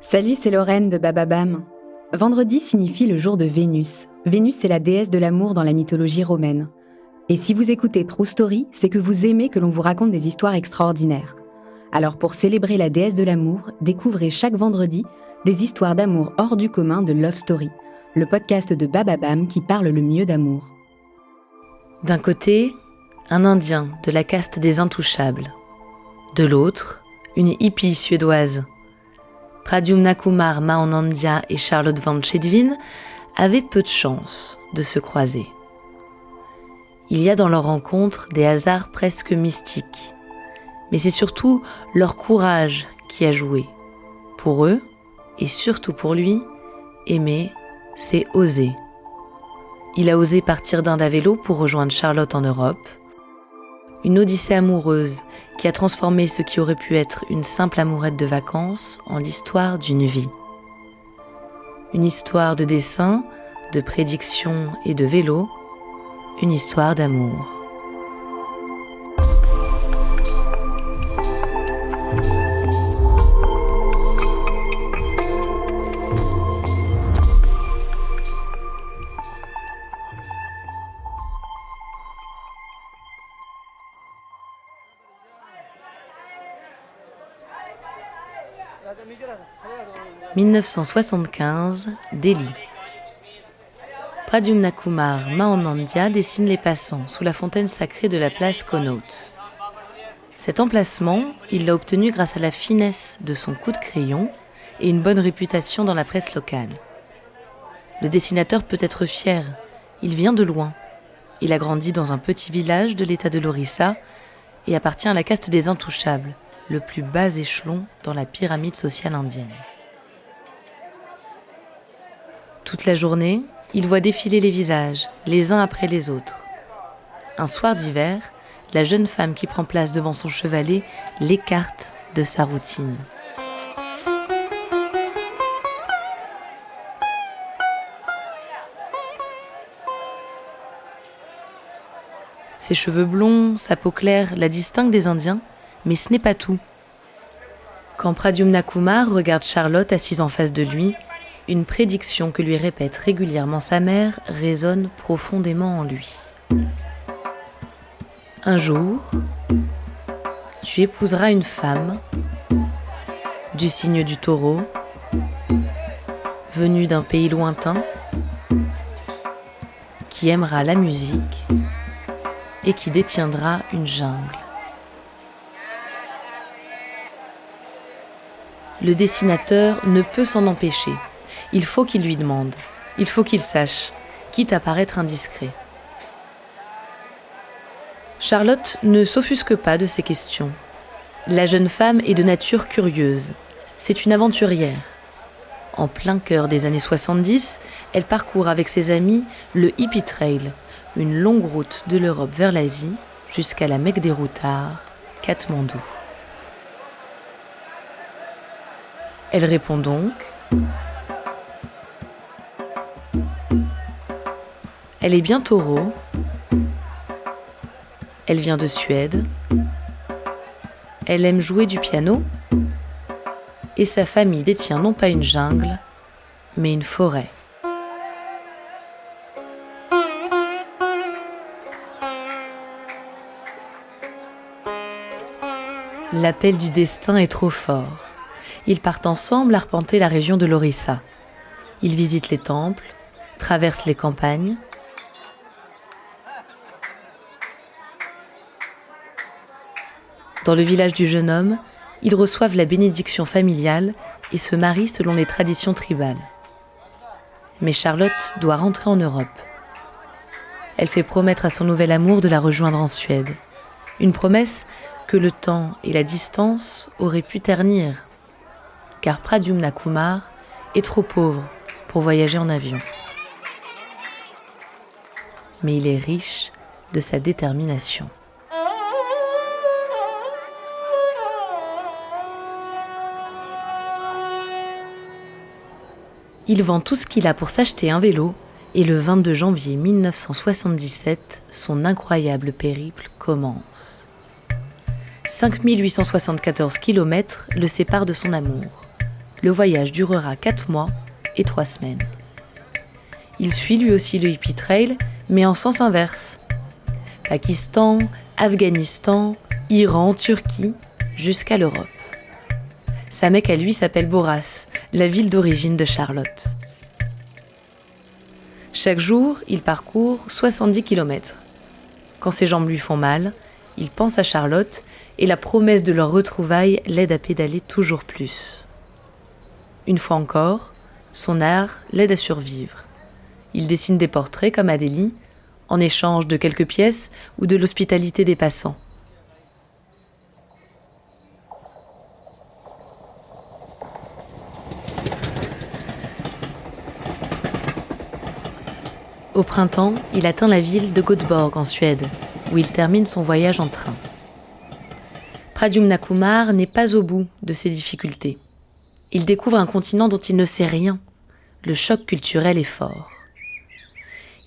Salut, c'est Lorraine de Bababam. Vendredi signifie le jour de Vénus. Vénus, c'est la déesse de l'amour dans la mythologie romaine. Et si vous écoutez True Story, c'est que vous aimez que l'on vous raconte des histoires extraordinaires. Alors pour célébrer la déesse de l'amour, découvrez chaque vendredi des histoires d'amour hors du commun de Love Story, le podcast de Bababam qui parle le mieux d'amour. D'un côté, un Indien de la caste des intouchables. De l'autre, une hippie suédoise. Pradyumna Kumar Mahanandya et Charlotte Van Chedvin avaient peu de chance de se croiser. Il y a dans leur rencontre des hasards presque mystiques. Mais c'est surtout leur courage qui a joué. Pour eux, et surtout pour lui, aimer, c'est oser. Il a osé partir d'Inde à vélo pour rejoindre Charlotte en Europe. Une odyssée amoureuse qui a transformé ce qui aurait pu être une simple amourette de vacances en l'histoire d'une vie. Une histoire de dessin, de prédiction et de vélo, une histoire d'amour. « 1975, Delhi. Pradyumna Kumar Mahanandya dessine les passants sous la fontaine sacrée de la place Connaught. Cet emplacement, il l'a obtenu grâce à la finesse de son coup de crayon et une bonne réputation dans la presse locale. Le dessinateur peut être fier, il vient de loin. Il a grandi dans un petit village de l'état de l'Orissa et appartient à la caste des intouchables, le plus bas échelon dans la pyramide sociale indienne. Toute la journée, il voit défiler les visages, les uns après les autres. Un soir d'hiver, la jeune femme qui prend place devant son chevalet l'écarte de sa routine. Ses cheveux blonds, sa peau claire la distinguent des Indiens, mais ce n'est pas tout. Quand Pradyumna Kumar regarde Charlotte assise en face de lui, une prédiction que lui répète régulièrement sa mère résonne profondément en lui. Un jour, tu épouseras une femme du signe du taureau, venue d'un pays lointain, qui aimera la musique et qui détiendra une jungle. Le dessinateur ne peut s'en empêcher. Il faut qu'il lui demande, il faut qu'il sache, quitte à paraître indiscret. Charlotte ne s'offusque pas de ces questions. La jeune femme est de nature curieuse. C'est une aventurière. En plein cœur des années 70, elle parcourt avec ses amis le Hippie Trail, une longue route de l'Europe vers l'Asie, jusqu'à la Mecque des routards, Katmandou. Elle répond donc. Elle est bien taureau. Elle vient de Suède. Elle aime jouer du piano. Et sa famille détient non pas une jungle, mais une forêt. L'appel du destin est trop fort. Ils partent ensemble arpenter la région de l'Orissa. Ils visitent les temples, traversent les campagnes. Dans le village du jeune homme, ils reçoivent la bénédiction familiale et se marient selon les traditions tribales. Mais Charlotte doit rentrer en Europe. Elle fait promettre à son nouvel amour de la rejoindre en Suède. Une promesse que le temps et la distance auraient pu ternir, car Pradyumna Kumar est trop pauvre pour voyager en avion. Mais il est riche de sa détermination. Il vend tout ce qu'il a pour s'acheter un vélo et le 22 janvier 1977, son incroyable périple commence. 5874 km le séparent de son amour. le voyage durera 4 mois et 3 semaines. Il suit lui aussi le Hippie Trail, mais en sens inverse. Pakistan, Afghanistan, Iran, Turquie, jusqu'à l'Europe. Sa Mecque à lui s'appelle Boras, la ville d'origine de Charlotte. Chaque jour, il parcourt 70 km. Quand ses jambes lui font mal, il pense à Charlotte et la promesse de leur retrouvaille l'aide à pédaler toujours plus. Une fois encore, son art l'aide à survivre. Il dessine des portraits comme à Delhi, en échange de quelques pièces ou de l'hospitalité des passants. Au printemps, il atteint la ville de Göteborg en Suède, où il termine son voyage en train. Pradyumna Kumar n'est pas au bout de ses difficultés. Il découvre un continent dont il ne sait rien. Le choc culturel est fort.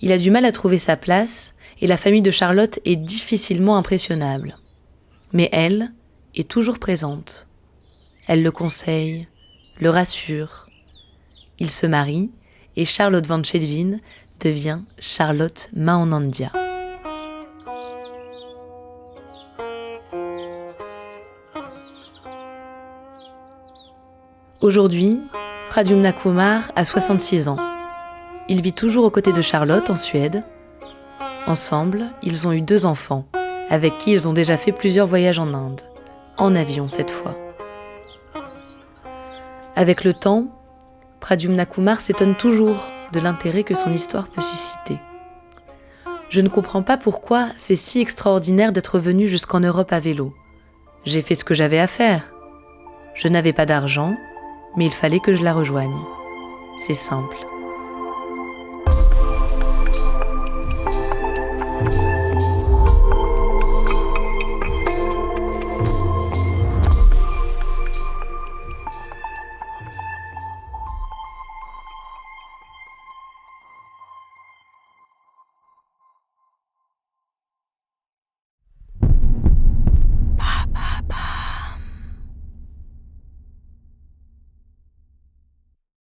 Il a du mal à trouver sa place et la famille de Charlotte est difficilement impressionnable. Mais elle est toujours présente. Elle le conseille, le rassure. Il se marie et Charlotte van Schedewin devient Charlotte Mahanandja. Aujourd'hui, Pradyumna Kumar a 66 ans. Il vit toujours aux côtés de Charlotte en Suède. Ensemble, ils ont eu 2 enfants, avec qui ils ont déjà fait plusieurs voyages en Inde, en avion cette fois. Avec le temps, Pradyumna Kumar s'étonne toujours de l'intérêt que son histoire peut susciter. Je ne comprends pas pourquoi c'est si extraordinaire d'être venu jusqu'en Europe à vélo. J'ai fait ce que j'avais à faire. Je n'avais pas d'argent, mais il fallait que je la rejoigne. C'est simple.